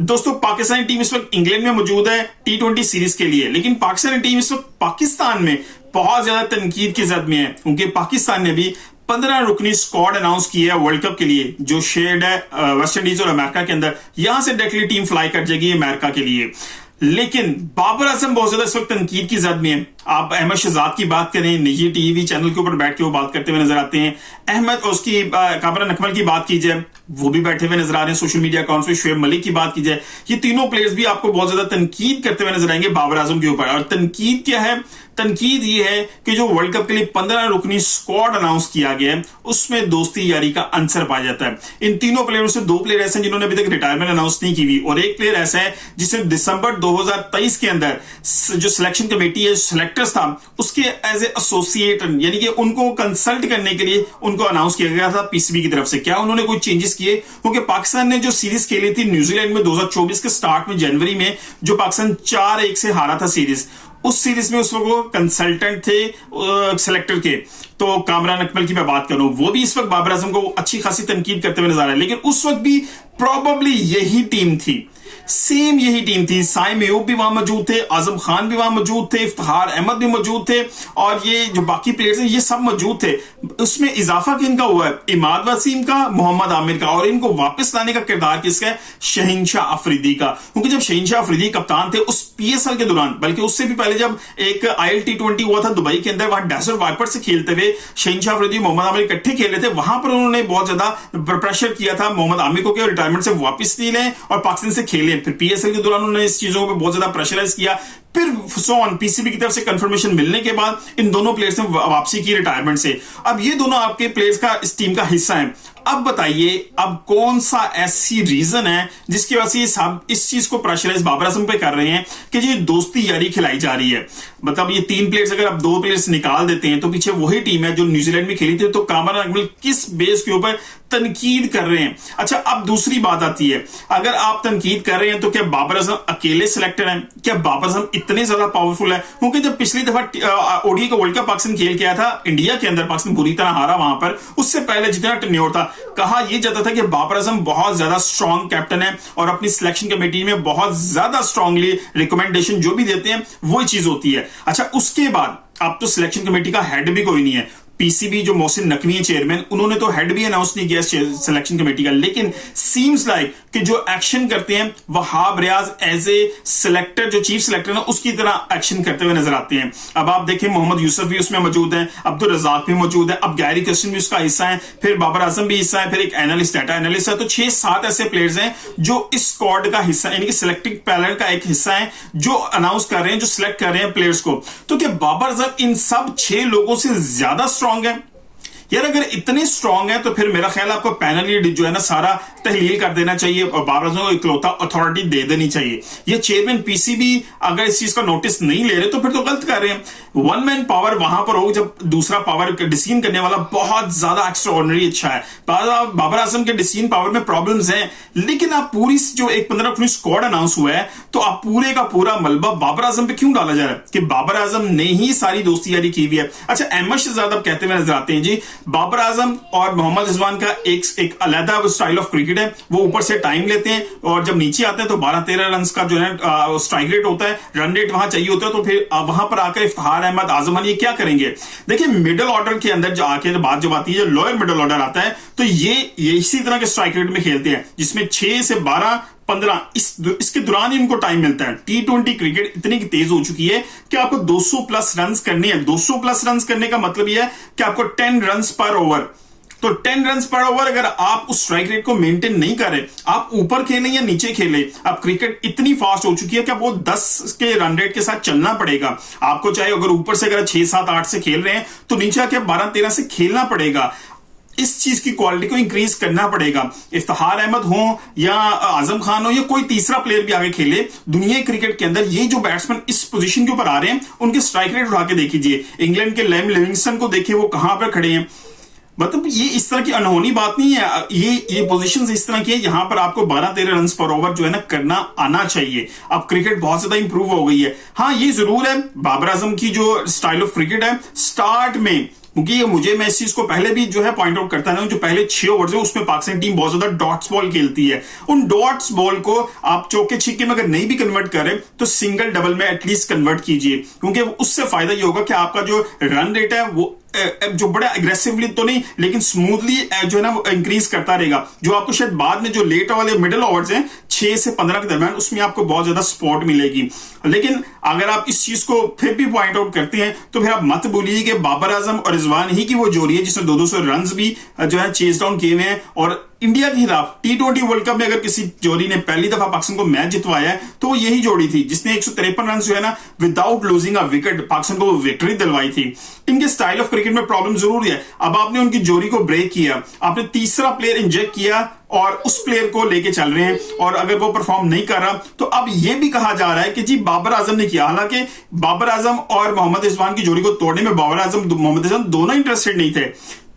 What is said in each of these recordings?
दोस्तों पाकिस्तानी टीम इस वक्त इंग्लैंड में मौजूद है T20 सीरीज के लिए, लेकिन पाकिस्तानी टीम इस वक्त पाकिस्तान में बहुत ज्यादा तनकीद की जद में है क्योंकि पाकिस्तान ने भी 15 रुकनी स्क्वाड अनाउंस की है वर्ल्ड कप के लिए जो शेयर्ड है वेस्ट इंडीज और अमेरिका के अंदर। यहां से डायरेक्टली टीम फ्लाई कर जाएगी अमेरिका के लिए। लेकिन बाबर आजम बहुत ज्यादा इस वक्त तनकीद की जद में है। आप अहमद शहजाद की बात करें, निजी टीवी चैनल के ऊपर बैठ के वो बात करते हुए नजर आते हैं। अहमद उसकी कामरान अकमल की बात की जाए, वो भी बैठे हुए नजर आ रहे हैं सोशल मीडिया अकाउंट्स पे। शुएब मलिक की बात की जाए, ये तीनों प्लेयर्स भी आपको बहुत ज्यादा तनकीद करते हुए नजर आएंगे बाबर आजम के ऊपर। और तनकीद क्या है? तनकीद ये है कि जो वर्ल्ड कप के लिए 15 रुकनी स्क्वाड अनाउंस किया गया है उसमें दोस्ती यारी का अंसर पाया जाता है। इन तीनों प्लेयरों से 2 प्लेयर ऐसे हैं जिन्होंने अभी तक रिटायरमेंट अनाउंस नहीं की हुई, और एक प्लेयर ऐसा है जिसे दिसंबर 2023 के अंदर जो सिलेक्शन कमेटी है, सिलेक्टर्स था, उसके एज ए एसोसिएट यानी कि उनको कंसल्ट करने के लिए उनको अनाउंस किया गया था पीसीबी की तरफ से। क्या उन्होंने कोई चेंजेस किए? क्योंकि पाकिस्तान ने जो सीरीज खेली थी न्यूजीलैंड में 2024 के स्टार्ट में जनवरी में, जो पाकिस्तान 4-1 से हारा था सीरीज, उस सीरीज में उस वक्त वो कंसल्टेंट थे सिलेक्टर के, तो कामरान अकमल की मैं बात करूं, वो भी इस वक्त बाबर आजम को अच्छी खासी तनकीद करते हुए नजर आ रहा है। लेकिन उस वक्त भी प्रोबेबली यही टीम थी, सेम यही टीम थी। साइम अयूब भी वहां मौजूद थे, आजम खान भी वहां मौजूद थे, इफ्तिखार अहमद भी मौजूद थे, और ये जो बाकी प्लेयर्स हैं ये सब मौजूद थे। उसमें इजाफा किनका हुआ है? इमाद वसीम का, मोहम्मद आमिर का, और इनको वापस लाने का किरदार किसका है? शहीनशाह अफरीदी का। क्योंकि जब शहीनशाह अफरीदी कप्तान थे उस पीएसएल के दौरान, बल्कि उससे भी पहले जब एक IL T20 हुआ था दुबई के अंदर, वहां डेजर्ट वाइपर से खेलते हुए शहीनशाह अफरीदी मोहम्मद आमिर इकट्ठे खेल रहे थे, वहां पर उन्होंने बहुत ज्यादा प्रेशर किया था मोहम्मद आमिर को कि रिटायरमेंट से वापस नहीं लें और पाकिस्तान से खेलें। फिर पीएसएल के दौरान उन्होंने इस चीजों को बहुत ज्यादा प्रेशराइज किया। फिर सोन पीसीबी की तरफ से कंफर्मेशन मिलने के बाद इन दोनों प्लेयर्स ने वापसी की रिटायरमेंट से। अब ये दोनों आपके प्लेयर्स का इस टीम का हिस्सा हैं। अब बताइए, अब कौन सा ऐसी रीजन है जिसकी वजह से सब इस चीज को प्रेशराइज बाबर आजम पे कर रहे हैं कि ये दोस्ती यारी खिलाई जा रही है? मतलब ये 3 प्लेयर्स, अगर आप 2 प्लेयर्स निकाल देते हैं तो पीछे वही टीम है जो न्यूजीलैंड में खेली थी। तो कामरान अकमल किस बेस के ऊपर तनकीद कर रहे हैं? अच्छा, अब दूसरी बात आती है, अगर आप तनकीद कर रहे हैं तो क्या बाबर आजम अकेले सिलेक्टर हैं? क्या बाबर आजम इतने ज्यादा पावरफुल है? क्योंकि जब पिछली दफा ओडीआई का वर्ल्ड कप पाकिस्तान खेल के आया था इंडिया के अंदर, पाकिस्तान बुरी तरह हारा वहां पर। उससे पहले जितना टेन्योर था, कहा यह जाता था कि बाबर आजम बहुत ज्यादा स्ट्रॉन्ग कैप्टन है और अपनी सिलेक्शन कमेटी में बहुत ज्यादा स्ट्रांगली रिकमेंडेशन जो भी देते हैं वही चीज होती है। अच्छा, उसके बाद अब तो सिलेक्शन कमेटी का हेड भी कोई नहीं है। पीसीबी जो मोहसिन नकवी है चेयरमैन, उन्होंने तो हेड भी अनाउंस नहीं किया सिलेक्शन कमेटी का। लेकिन सीम्स लाइक कि जो एक्शन करते हैं Wahab Riaz as a selector, जो चीफ सिलेक्टर है उसकी तरह एक्शन करते हुए नजर आते हैं। अब आप देखें, मोहम्मद यूसुफ भी उसमें मौजूद है, अब्दुल रजाक भी मौजूद है, अब गैरी क्रिस्टियन भी उसका हिस्सा है, फिर बाबर आजम भी हिस्सा है, फिर एक एनालिस्ट, डाटा एनालिस्ट है। तो 6-7 ऐसे प्लेयर्स हैं जो इस स्क्वाड का हिस्सा, यानी कि सिलेक्टिंग पैनल का एक हिस्सा है, जो अनाउंस कर रहे हैं, जो सिलेक्ट कर रहे हैं प्लेयर्स को। तो क्या बाबर आजम इन सब 6 लोगों से ज्यादा स्ट्रांग है? यार अगर इतने स्ट्रांग है तो फिर मेरा ख्याल आपको पैनल जो है ना सारा तहलील कर देना चाहिए और बाबर आजम को इकलौता अथॉरिटी दे देनी चाहिए। ये चेयरमैन पीसीबी अगर इस चीज का नोटिस नहीं ले रहे तो फिर तो गलत कर रहे हैं। वन मैन पावर वहां पर हो जब दूसरा पावर डिसीजन करने वाला बहुत ज्यादा एक्स्ट्राऑर्डिनरी अच्छा है। बाबर आजम के डिसीजन पावर में प्रॉब्लम्स हैं, लेकिन आप पूरी जो एक 15 रुकनी स्क्वाड अनाउंस हुआ है तो आप पूरे का पूरा मलबा बाबर आजम पे क्यों डाला जा रहा है कि बाबर आजम ने ही सारी दोस्ती यारी की हुई है? अच्छा, अहमद शहजाद अब कहते हुए नजर आते हैं जी बाबर आजम और मोहम्मद रिजवान का एक अलग स्टाइल ऑफ क्रिकेट है, वो ऊपर से टाइम लेते हैं और जब नीचे आते हैं तो 12-13 रन का जो है स्ट्राइक रेट होता है, रन रेट वहां चाहिए होता है। तो फिर वहां पर आकर इफ्तिखार अहमद, आजम अली ये क्या करेंगे? देखिए, मिडिल ऑर्डर के अंदर जो आके बात जब आती है, जो लोअर मिडिल ऑर्डर आता है तो ये इसी तरह के स्ट्राइक रेट में खेलते हैं जिसमें 6 से 12-15 इसके दौरान ही उनको टाइम मिलता है। T20 क्रिकेट इतनी तेज हो चुकी है कि आपको 200 प्लस रन करने हैं। 200 प्लस रन करने का मतलब यह है कि आपको 10 रन पर ओवर, तो 10 रन पर ओवर अगर आप उस स्ट्राइक रेट को मेंटेन नहीं करें, आप ऊपर खेलें या नीचे खेलें, अब क्रिकेट इतनी फास्ट हो चुकी है कि आपको 10 के रन रेट के साथ चलना पड़ेगा। आपको चाहे अगर ऊपर से अगर 6-7-8 से खेल रहे हैं तो नीचे आके 12-13 से खेलना पड़ेगा। इस चीज की क्वालिटी को इंक्रीज करना पड़ेगा। इफ्तिखार अहमद हो या आजम खान हो या कोई तीसरा प्लेयर भी आगे खेले, दुनिया क्रिकेट के अंदर ये जो बैट्समैन इस पोजीशन के ऊपर आ रहे हैं उनके स्ट्राइक रेट उठा के देखिए। इंग्लैंड के लैम लिविंगस्टन को देखिए, वो कहां पर खड़े हैं। मतलब ये इस तरह की अनहोनी बात नहीं है, ये पोजीशंस इस तरह की है, यहां पर आपको 12-13 रन पर ओवर जो है ना करना आना चाहिए। अब क्रिकेट बहुत ज्यादा इंप्रूव हो गई है। हाँ, ये जरूर है बाबर आजम की जो स्टाइल ऑफ क्रिकेट है, स्टार्ट में क्योंकि मैं इस चीज को पहले भी जो है पॉइंट आउट करता रहा हूं, जो पहले 6 ओवर्स है उसमें पाकिस्तान टीम बहुत ज्यादा डॉट्स बॉल खेलती है। उन डॉट्स बॉल को आप चौके छिक्के में अगर नहीं भी कन्वर्ट करें तो सिंगल डबल में एटलीस्ट कन्वर्ट कीजिए, क्योंकि उससे फायदा ये होगा कि आपका जो रन रेट है वो जो बड़ा एग्रेसिवली तो नहीं लेकिन स्मूथली जो है ना वो इंक्रीज करता रहेगा, जो आपको शायद बाद में जो लेट वाले मिडिल ओवर्स हैं 6 से 15 के दरमियान उसमें आपको बहुत ज्यादा सपोर्ट मिलेगी। लेकिन अगर आप इस चीज को फिर भी पॉइंट आउट करते हैं तो फिर आप मत भूलिए कि बाबर आजम और रिजवान ही की वो जोड़ी है जिसने 200 रन भी जो है चेज डाउन किए हुए हैं। और इंडिया के खिलाफ T20 वर्ल्ड कप में अगर किसी जोड़ी ने पहली दफा पाकिस्तान को मैच जितवाया है तो वो यही जोड़ी थी जिसने 153 रन जो है ना without losing a wicket Pakistan को विक्ट्री दिलवाई थी। इनके स्टाइल ऑफ क्रिकेट में प्रॉब्लम जरूर है। अब आपने उनकी जोड़ी को ब्रेक किया, आपने तीसरा प्लेयर इंजेक्ट किया और उस प्लेयर को लेके चल रहे हैं, और अगर वो परफॉर्म नहीं कर रहा तो अब ये भी कहा जा रहा है कि जी बाबर आजम ने किया। हालांकि बाबर आजम और मोहम्मद रिजवान की जोड़ी को तोड़ने में बाबर आजम मोहम्मद रिजवान दोनों इंटरेस्टेड नहीं थे,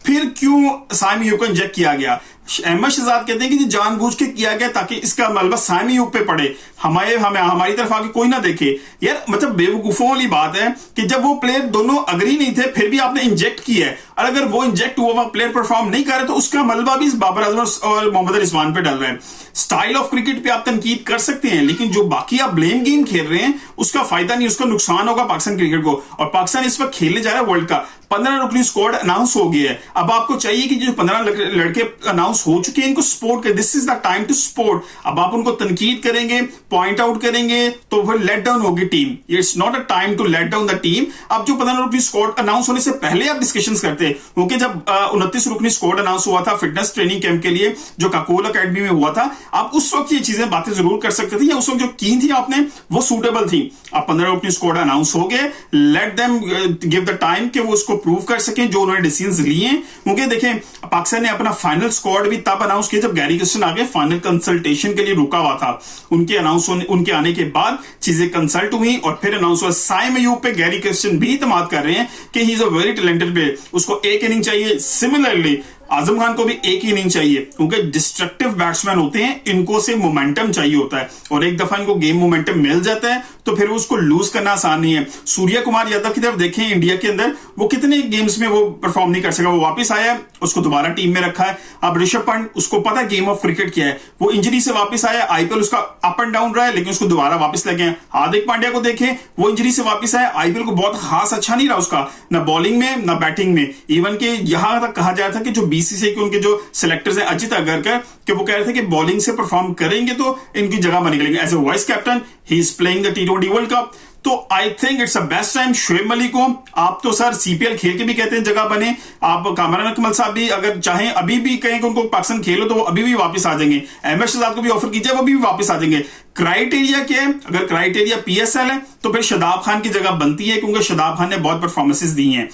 फिर क्यों साइम अयूब को इंजेक्ट किया गया? अहमद शहजाद कहते हैं कि जानबूझ के किया गया ताकि इसका मलबा साइम अयूब पे पड़े, हमारी तरफ आके कोई ना देखे। यार मतलब बेवकूफों वाली बात है कि जब वो प्लेयर दोनों अग्री नहीं थे फिर भी आपने इंजेक्ट किया है, और अगर वो इंजेक्ट हुआ प्लेयर परफॉर्म नहीं कर रहे तो उसका मलबा भी बाबर आजम और मोहम्मद रिजवान पे डल रहा है। स्टाइल ऑफ क्रिकेट पे आप तनकीद कर सकते हैं, लेकिन जो बाकी आप ब्लेम गेम खेल रहे हैं उसका फायदा नहीं, उसका नुकसान होगा पाकिस्तान क्रिकेट को। और पाकिस्तान इस वक्त खेलने जा रहा है वर्ल्ड कप, 15 रुकनी स्क्वाड अनाउंस हो गया है। अब आपको चाहिए कि जो 15 लड़के अनाउंस हो चुके हैं इनको सपोर्ट करें। This is the time to support. अब आप उनको तनकीद करेंगे, पॉइंट आउट करेंगे तो फिर लेट डाउन होगी team. It's not a time to let down the team. अब जो 15 रुकनी स्क्वाड अनाउंस होने से पहले आप डिस्कशंस करते हैं, क्योंकि जब 29 रुकनी स्क्वाड अनाउंस हुआ था फिटनेस ट्रेनिंग कैंप के लिए जो काकोल अकेडमी में हुआ था, आप उस वक्त ये चीजें बातें जरूर कर सकते थे, या उस वक्त जो की थी आपने वो सूटेबल थी। अब 15 रुकनी स्क्वाड अनाउंस हो गए, let them give the time कि वो उसको प्रूव कर सकें जो उन्होंने डिसीजंस लिए। क्योंकि देखें पाकिस्तान ने अपना फाइनल स्क्वाड भी तब अनाउंस किया जब गैरी क्रिस्टन आगे फाइनल कंसल्टेशन के लिए रुका हुआ था। उनके आने के बाद चीजें कंसल्ट हुई और फिर अनाउंस हुआ। साइम अयूब पे गैरी क्रिस्टन भी इत्मीनाद कर रहे हैं कि he is a very talented player, उसको एक इनिंग चाहिए। सिमिलरली आजम खान को भी एक ही इनिंग चाहिए, क्योंकि डिस्ट्रक्टिव बैट्समैन होते हैं, इनको से मोमेंटम चाहिए होता है, और एक दफा इनको गेम मोमेंटम मिल जाता है तो फिर उसको लूज करना आसान नहीं है। सूर्य कुमार यादव की तरफ देखें इंडिया के अंदर, वो कितने गेम्स में वो परफॉर्म नहीं कर सका, वो वापस आया, उसको दोबारा टीम में रखा है। अब ऋषभ पंत, उसको पता है गेम ऑफ क्रिकेट क्या है, वो इंजरी से वापस आया, आईपीएल उसका अप एंड डाउन रहा है लेकिन उसको दोबारा वापस लगे हैं। हार्दिक पांड्या को देखें, वो इंजरी से वापस आया, आईपीएल को बहुत खास अच्छा नहीं रहा उसका, ना बॉलिंग में ना बैटिंग में। इवन के यहां तक कहा जा रहा था कि जो बीसीसीआई के उनके जो सिलेक्टर्स हैं अजित अगरकर, कि वो कह रहे थे कि बॉलिंग से परफॉर्म करेंगे तो इनकी जगह बन निकलेंगे। As a vice captain he is playing the T20 world cup. तो I think it's a best time. Shoaib Malik को आप तो सर सीपीएल खेल के भी कहते हैं जगह बने, आप कामरान अकमल साहब भी अगर चाहें अभी भी कहें कि उनको पाकिस्तान खेलो तो वो अभी भी वापस आ जाएंगे। अहमद शहजाद को भी ऑफर कीजिए, वो भी वापस आ जाएंगे। क्राइटेरिया क्या है? अगर क्राइटेरिया PSL है तो फिर शादाब खान की जगह बनती है, क्योंकि शादाब खान ने बहुत परफॉर्मेंसेस दी हैं।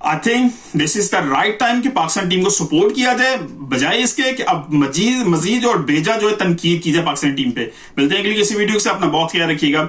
I think this is the right time कि पाकिस्तान टीम को सपोर्ट किया जाए, बजाय इसके कि अब मजीद और बेजा जो है तनकीद की जाए पाकिस्तान टीम पे। मिलते हैं अगली किसी वीडियो से, अपना बहुत ख्याल रखिएगा।